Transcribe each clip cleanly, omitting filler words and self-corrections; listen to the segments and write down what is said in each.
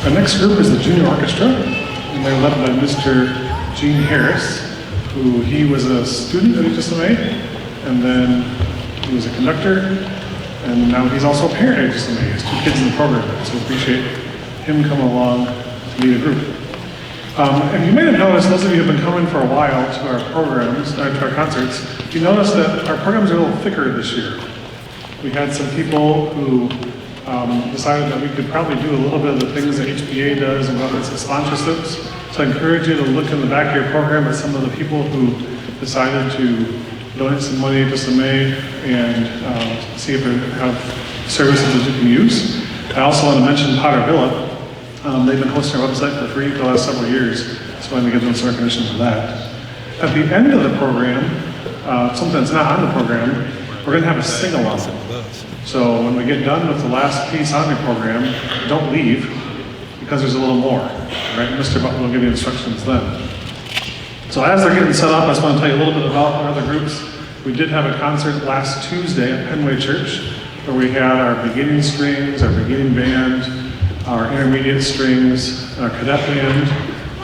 Our next group is the Junior Orchestra, and they're led by Mr. Gene Harris, who he was a student at HSMA, and then he was a conductor, and now he's also a parent at HSMA. He has 2 kids in the program, so we appreciate him coming along to lead a group. And you may have noticed, those of you who have been coming for a while to our programs, to our concerts, you noticed that our programs are a little thicker this year. We had some people who decided that we could probably do a little bit of the things that HBA does and whether it's the sponsorships. So I encourage you to look in the back of your program at some of the people who decided to donate some money to HSMA and see if they have services that you can use. I also want to mention Potter Villa. They've been hosting our website for free for the last several years, so I want to give them some recognition for that. At the end of the program, something that's not on the program, we're going to have a sing-along. So when we get done with the last piece on the program, don't leave, because there's a little more, right? Mr. Butler will give you instructions then. So as they're getting set up, I just want to tell you a little bit about our other groups. We did have a concert last Tuesday at Penway Church, where we had our beginning strings, our beginning band, our intermediate strings, our cadet band,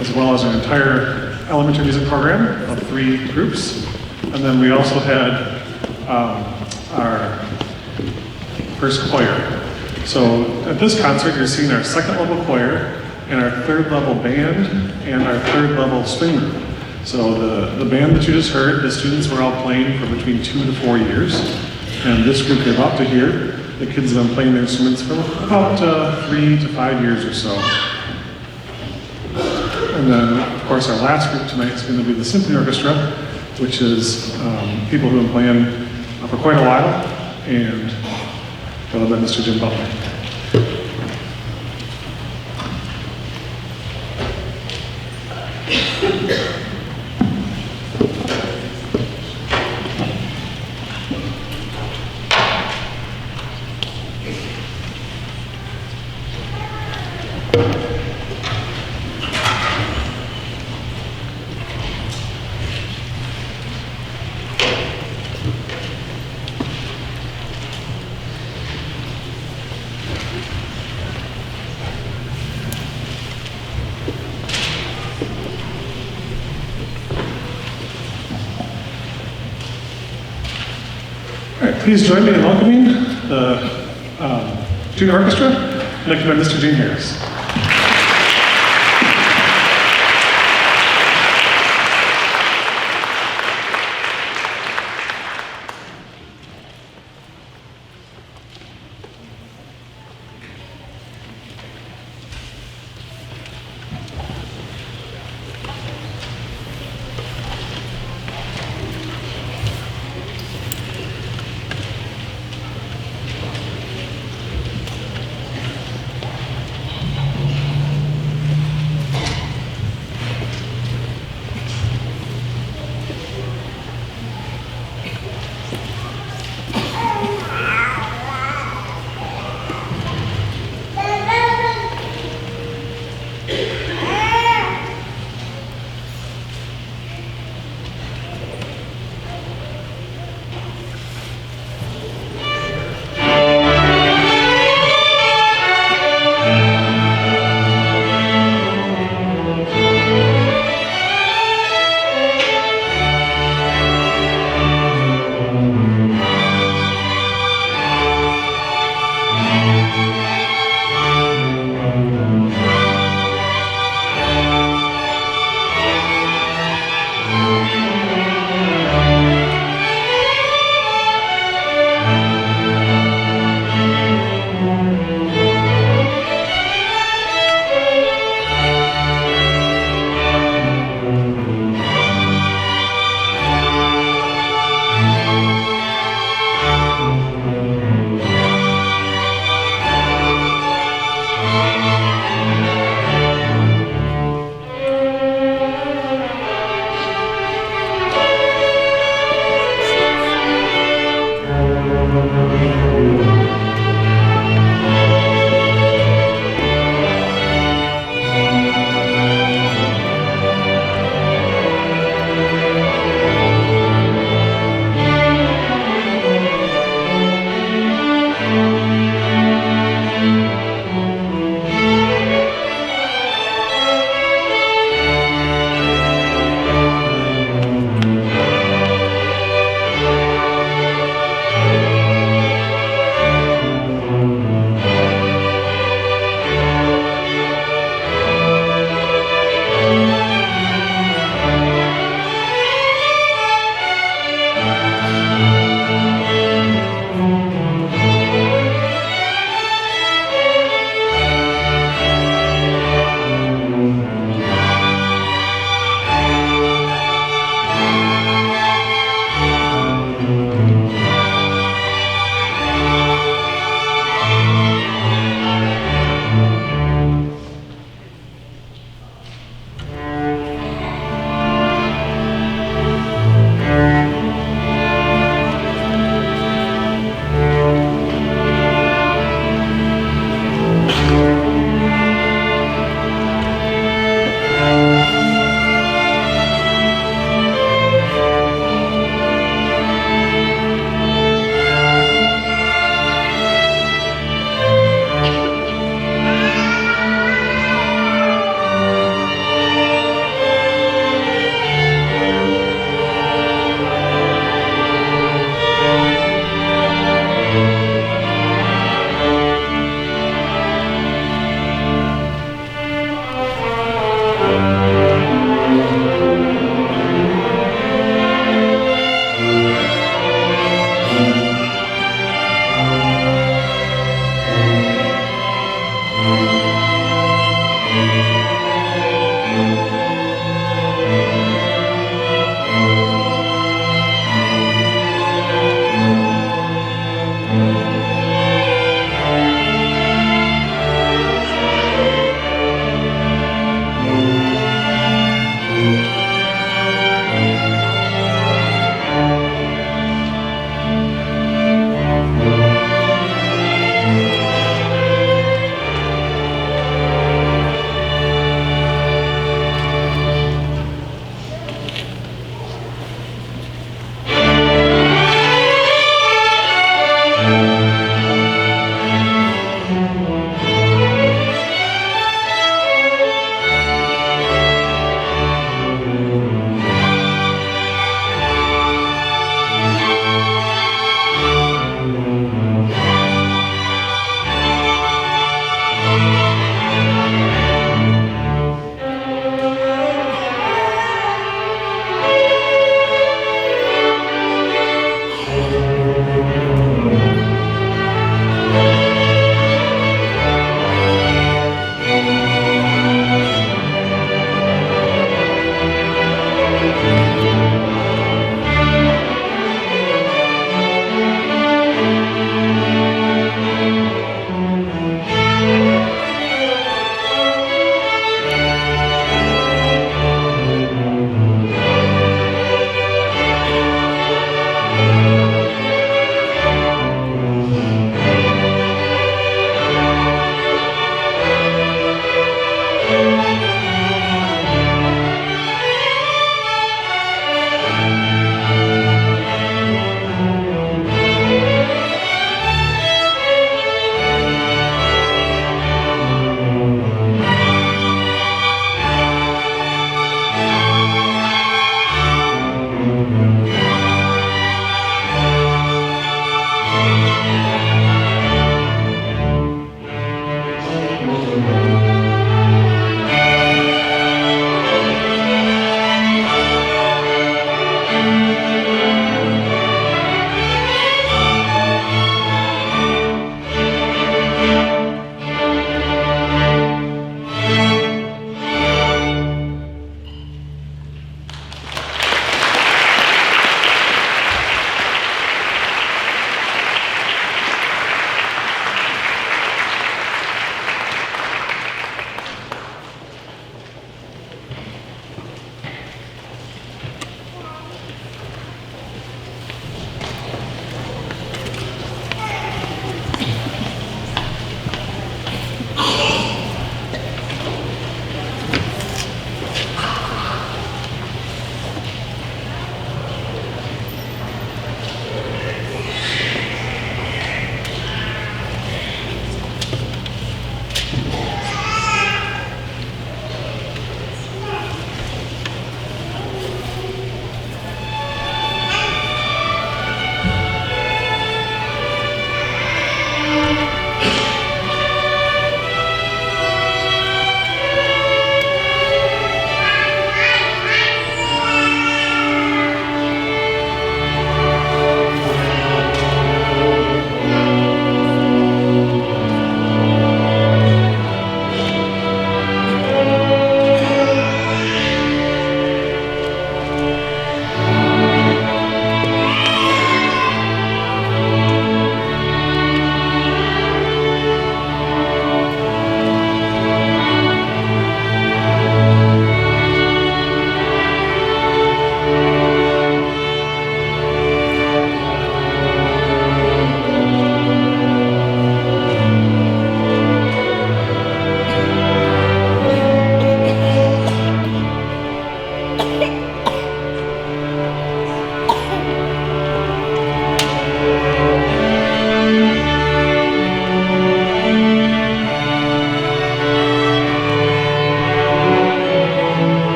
as well as our entire elementary music program of 3 groups. And then we also had our first choir. So at this concert, you're seeing our 2nd level choir and our 3rd level band and our 3rd level string group. So the band that you just heard, the students were all playing for between 2 to 4 years. And this group you're about to hear, the kids have been playing their instruments for about 3 to 5 years or so. And then, of course, our last group tonight is going to be the Symphony Orchestra, which is people who have been playing for quite a while, and led by Mr. Jim Butler. Please join me in welcoming the Junior Orchestra, conducted by Mr. Gene Harris.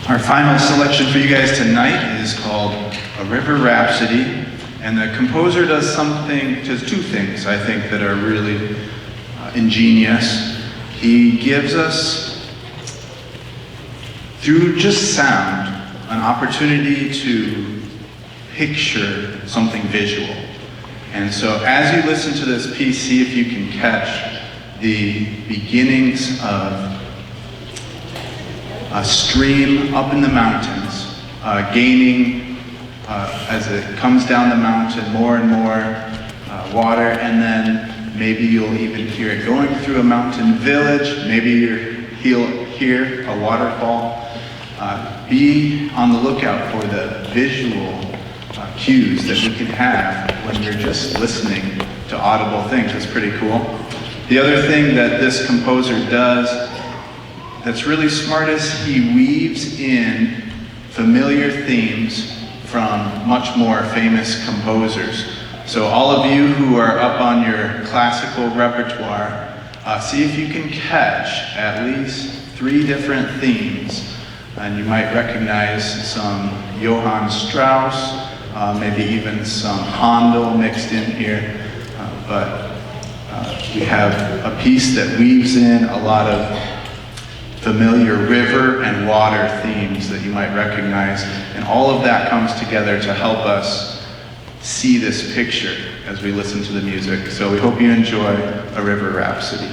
Our final selection for you guys tonight is called A River Rhapsody, and the composer does two things I think that are really ingenious. He gives us, through just sound, an opportunity to picture something visual. And so as you listen to this piece, see if you can catch the beginnings of a stream up in the mountains, gaining, as it comes down the mountain, more and more water, and then maybe you'll even hear it going through a mountain village, maybe you'll hear a waterfall. Be on the lookout for the visual cues that we can have when you're just listening to audible things. It's pretty cool. The other thing that this composer does that's really smart is he weaves in familiar themes from much more famous composers. So all of you who are up on your classical repertoire, see if you can catch at least 3 different themes. And you might recognize some Johann Strauss, maybe even some Handel mixed in here. But we have a piece that weaves in a lot of familiar river and water themes that you might recognize. And all of that comes together to help us see this picture as we listen to the music. So we hope you enjoy A River Rhapsody.